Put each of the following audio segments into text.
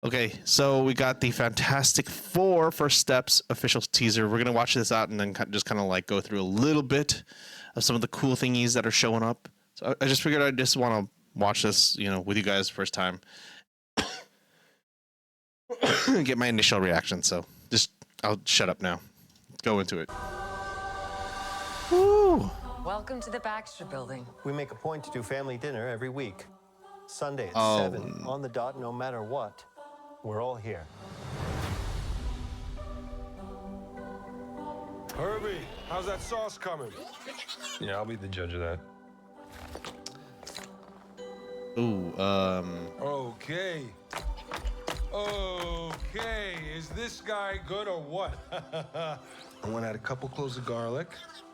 Okay, so we got the Fantastic Four First Steps official teaser. We're gonna watch this out and then just kind of like go through a little bit of some of the cool thingies that are showing up. So I just figured I just want to watch this, with you guys first time, get my initial reaction. So I'll shut up now. Go into it. Woo! Welcome to the Baxter Building. We make a point to do family dinner every week. Sunday at 7 on the dot, no matter what. We're all here. Herbie, how's that sauce coming? Yeah, I'll be the judge of that. Ooh, Okay. Okay, is this guy good or what? I want to add a couple cloves of garlic.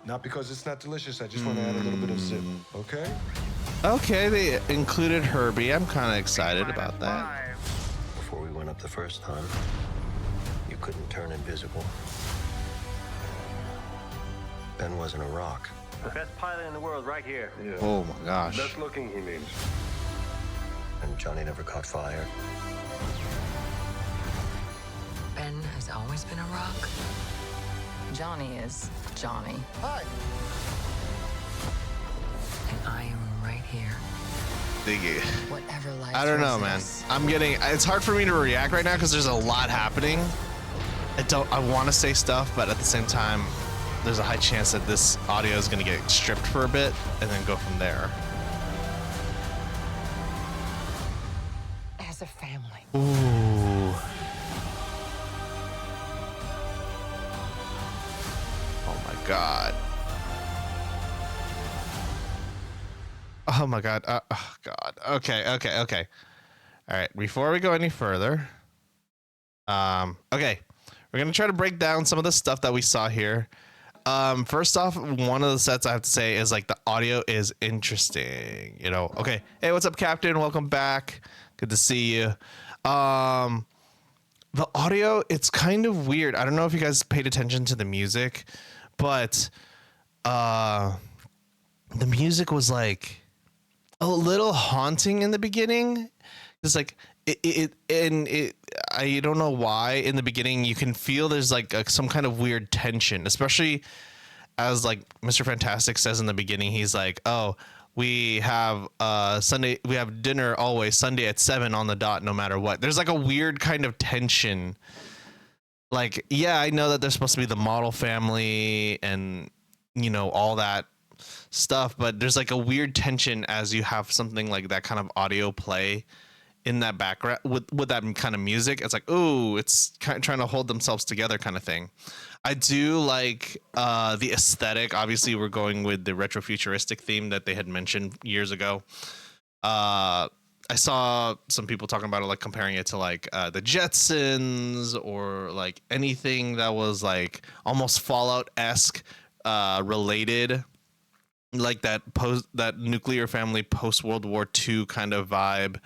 Not because it's not delicious, I just want to add a little bit of zip, okay? Okay, they included Herbie. I'm kind of excited about that. Before we went up the first time, you couldn't turn invisible. Ben wasn't a rock. The best pilot in the world right here. Yeah. Oh my gosh. Best looking, he means. And Johnny never caught fire. Ben has always been a rock. Johnny is Johnny. Hi. And I am right here. Whatever life I don't know, throws at man. us. It's hard for me to react right now because there's a lot happening. I want to say stuff, but at the same time, there's a high chance that this audio is going to get stripped for a bit and then go from there. As a family. Ooh. Oh my God. Oh my God. Oh God. Okay. All right. Before we go any further, okay, we're gonna try to break down some of the stuff that we saw here. First off, one of the sets I have to say is like the audio is interesting. Okay. Hey, what's up, Captain? Welcome back. Good to see you. The audio, it's kind of weird. I don't know if you guys paid attention to the music, but the music was like a little haunting in the beginning. It's like I don't know why in the beginning you can feel there's like some kind of weird tension, especially as like Mr. Fantastic says in the beginning. He's like, oh, we have Sunday, we have dinner always Sunday at 7 on the dot, no matter what. There's like a weird kind of tension. Like, yeah, I know that they're supposed to be the model family and all that stuff, but there's like a weird tension as you have something like that kind of audio play in that background with that kind of music. It's like, ooh, it's kind of trying to hold themselves together kind of thing. I do like the aesthetic. Obviously, we're going with the retro futuristic theme that they had mentioned years ago. I saw some people talking about it, like comparing it to like the Jetsons or like anything that was like almost Fallout-esque related, like that nuclear family post World War II kind of vibe.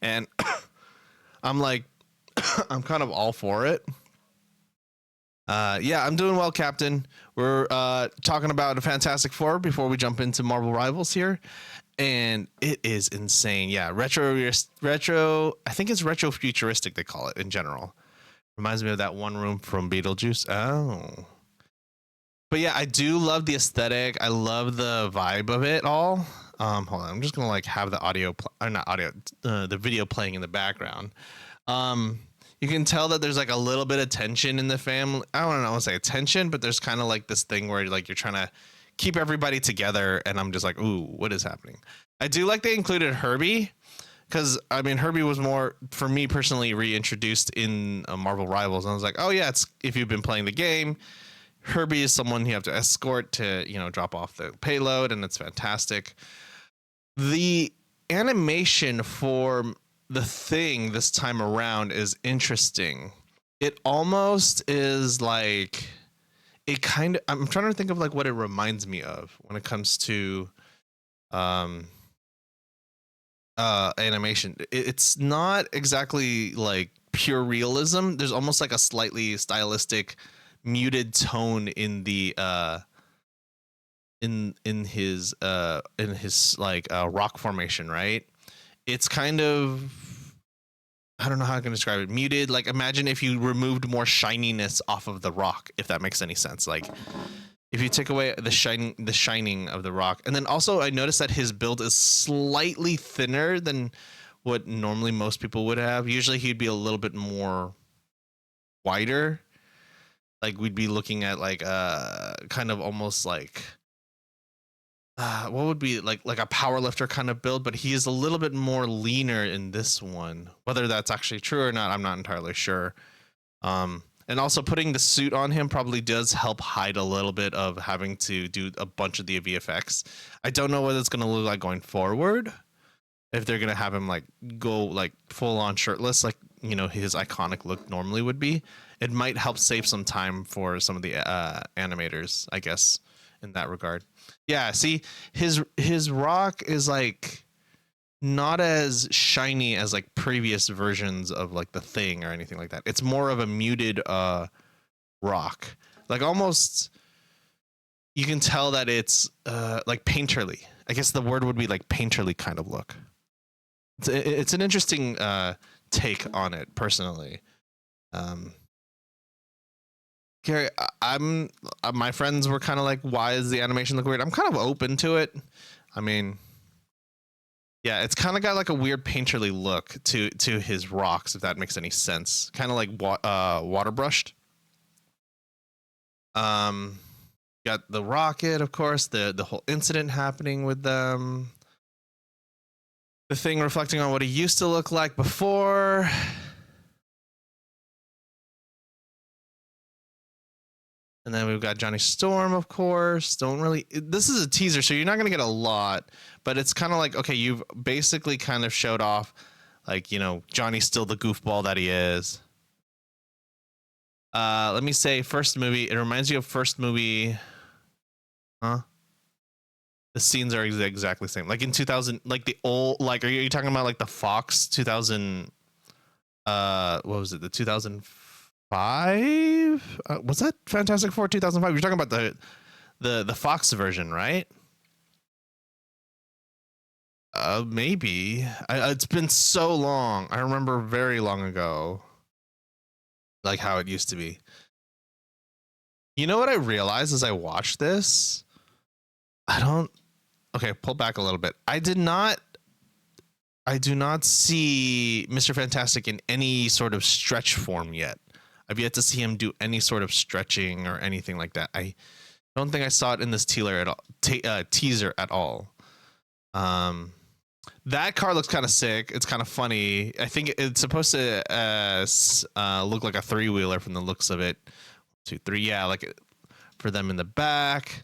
And I'm like, I'm kind of all for it. Yeah, I'm doing well, Captain. We're talking about a Fantastic Four before we jump into Marvel Rivals here. And it is insane. Yeah, retro, I think it's retro futuristic, they call it in general. Reminds me of that one room from Beetlejuice. Oh. But yeah, I do love the aesthetic. I love the vibe of it all. Hold on, I'm just gonna like have the the video playing in the background. You can tell that there's like a little bit of tension in the family. I don't know, I want to say tension, but there's kind of like this thing where like you're trying to keep everybody together, and I'm just like, ooh, what is happening? I do like they included Herbie, because I mean Herbie was more, for me personally, reintroduced in Marvel Rivals, and I was like, oh yeah, it's if you've been playing the game, Herbie is someone you have to escort to, drop off the payload, and it's fantastic. The animation for the Thing this time around is interesting. It almost is like, I'm trying to think of like what it reminds me of when it comes to animation. It's not exactly like pure realism. There's almost like a slightly stylistic muted tone in the in his like rock formation, right? It's kind of, I don't know how I can describe it. Muted. Like imagine if you removed more shininess off of the rock, if that makes any sense. Like if you take away the shining of the rock. And then also I noticed that his build is slightly thinner than what normally most people would have. Usually he'd be a little bit more wider. Like we'd be looking at like kind of almost like what would be like a power lifter kind of build, but he is a little bit more leaner in this one. Whether that's actually true or not, I'm not entirely sure. And also putting the suit on him probably does help hide a little bit of having to do a bunch of the VFX. I don't know what it's going to look like going forward. If they're going to have him like go like full on shirtless, like, you know, his iconic look normally would be, it might help save some time for some of the animators, I guess, in that regard. Yeah, see, his rock is like not as shiny as like previous versions of like the Thing or anything like that. It's more of a muted rock. Like almost you can tell that it's like painterly. I guess the word would be like painterly kind of look. It's an interesting take on it personally. Gary, my friends were kind of like, why does the animation look weird? I'm kind of open to it. I mean, yeah, it's kind of got like a weird painterly look to his rocks, if that makes any sense. Kind of like water brushed. Got the rocket, of course, the whole incident happening with them. The Thing reflecting on what he used to look like before. And then we've got Johnny Storm, of course. This is a teaser, so you're not going to get a lot, but it's kind of like, okay, you've basically kind of showed off, like, you know, Johnny's still the goofball that he is. Let me say first movie. It reminds you of first movie. Huh? The scenes are exactly the same. Like in 2000, like the old, like, are you talking about like the Fox 2000, what was it? The 2005? Was that Fantastic Four 2005? You're talking about the Fox version, right? Maybe. It's been so long. I remember very long ago, like how it used to be. You know what I realized as I watched this? Okay, pull back a little bit. I do not see Mr. Fantastic in any sort of stretch form yet. I've yet to see him do any sort of stretching or anything like that. I don't think I saw it in this teaser at all. That car looks kind of sick. It's kind of funny. I think it's supposed to look like a three-wheeler from the looks of it. 2, 3, yeah, like for them in the back.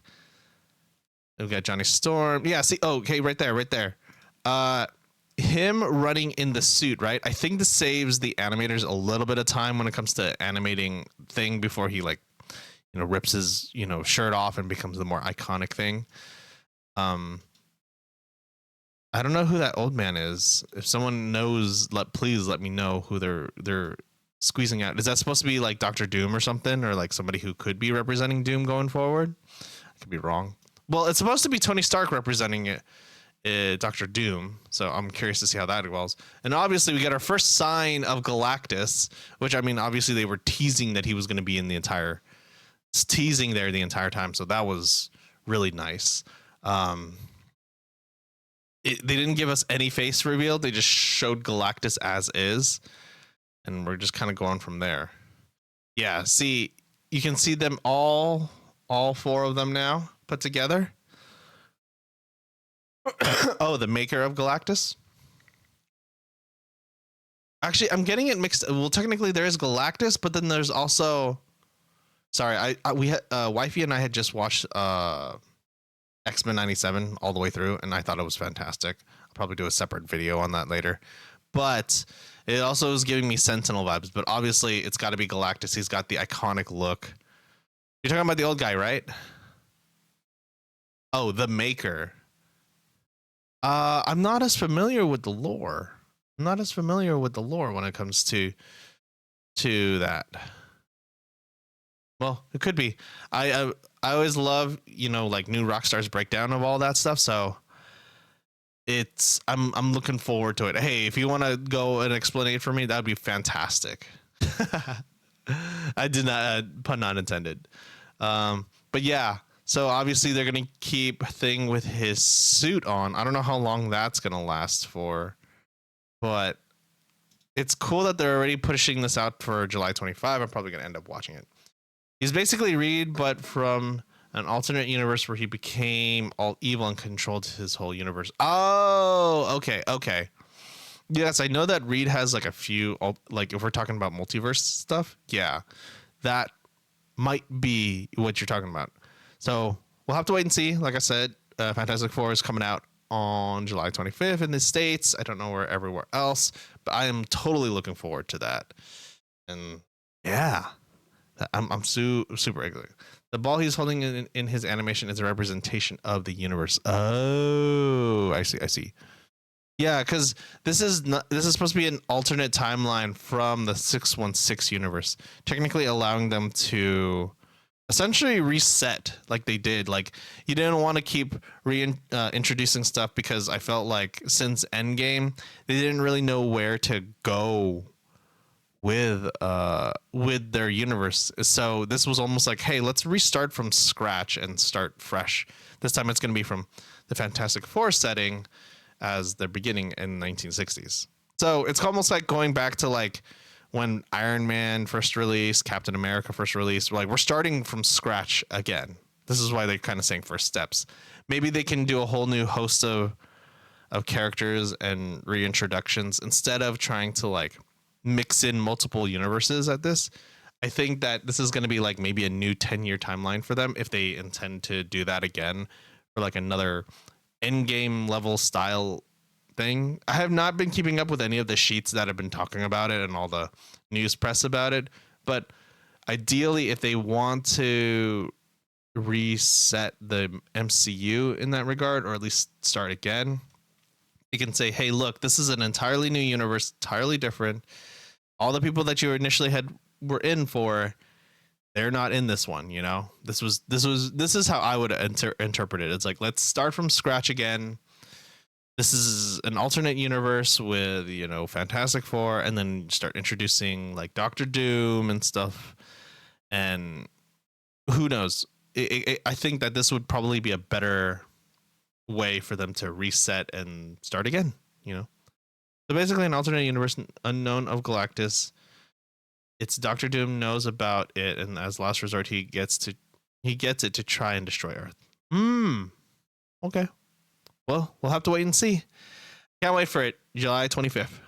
We've got Johnny Storm. Yeah, see, okay, right there. Him running in the suit, right? I think this saves the animators a little bit of time when it comes to animating Thing before he, like, you know, rips his, you know, shirt off and becomes the more iconic Thing. I don't know who that old man is. If someone knows, please let me know who they're squeezing out. Is that supposed to be like Dr. Doom or something, or like somebody who could be representing Doom going forward? I could be wrong. Well, it's supposed to be Tony Stark representing it, Dr. Doom. So I'm curious to see how that evolves. And obviously we got our first sign of Galactus, which, I mean, obviously they were teasing that he was going to be in the entire time. So that was really nice. They didn't give us any face reveal. They just showed Galactus as is. And we're just kind of going from there. Yeah, see, you can see them all 4 of them now put together. Oh, the maker of Galactus. Actually, I'm getting it mixed. Well, technically there is Galactus, but then there's also, sorry, we had wifey and I had just watched X-Men 97 all the way through, and I thought it was fantastic. I'll probably do a separate video on that later. But it also is giving me Sentinel vibes, but obviously it's got to be Galactus. He's got the iconic look. You're talking about the old guy, right? Oh, the maker. I'm not as familiar with the lore. I'm not as familiar with the lore when it comes to that. Well, it could be. I always love, you know, like new Rockstar's breakdown of all that stuff. So I'm looking forward to it. Hey, if you want to go and explain it for me, that'd be fantastic. I did not, pun not intended. But yeah, so obviously they're gonna keep Thing with his suit on. I don't know how long that's gonna last for, but it's cool that they're already pushing this out for July 25. I'm probably gonna end up watching it. He's basically Reed, but from an alternate universe where he became all evil and controlled his whole universe. Oh, okay. Yes, I know that Reed has like a few, like if we're talking about multiverse stuff, yeah, that might be what you're talking about. So we'll have to wait and see. Like I said, Fantastic Four is coming out on July 25th in the States. I don't know where everywhere else, but I am totally looking forward to that. And yeah, I'm super excited. The ball he's holding in his animation is a representation of the universe. Oh, I see. Yeah, because this is supposed to be an alternate timeline from the 616 universe, technically allowing them to essentially reset like they did. Like you didn't want to keep introducing stuff because I felt like since Endgame they didn't really know where to go with their universe. So this was almost like, hey, let's restart from scratch and start fresh. This time it's going to be from the Fantastic Four setting as their beginning in 1960s. So it's almost like going back to like when Iron Man first released, Captain America first released. Like we're starting from scratch again. This is why they're kind of saying first steps. Maybe they can do a whole new host of characters and reintroductions instead of trying to like mix in multiple universes at this. I think that this is going to be like maybe a new 10-year timeline for them if they intend to do that again for like another Endgame level style thing. I have not been keeping up with any of the sheets that have been talking about it and all the news press about it, but ideally if they want to reset the MCU in that regard, or at least start again, you can say, hey, look, this is an entirely new universe, entirely different. All the people that you initially were in for, they're not in this one. You know, this is how I would interpret it. It's like, let's start from scratch again. This is an alternate universe with, you know, Fantastic Four, and then start introducing like Doctor Doom and stuff. And who knows? I think that this would probably be a better way for them to reset and start again, you know? So basically an alternate universe unknown of Galactus. It's Doctor Doom knows about it, and as last resort he gets it to try and destroy Earth. Okay. Well, we'll have to wait and see. Can't wait for it. July 25th.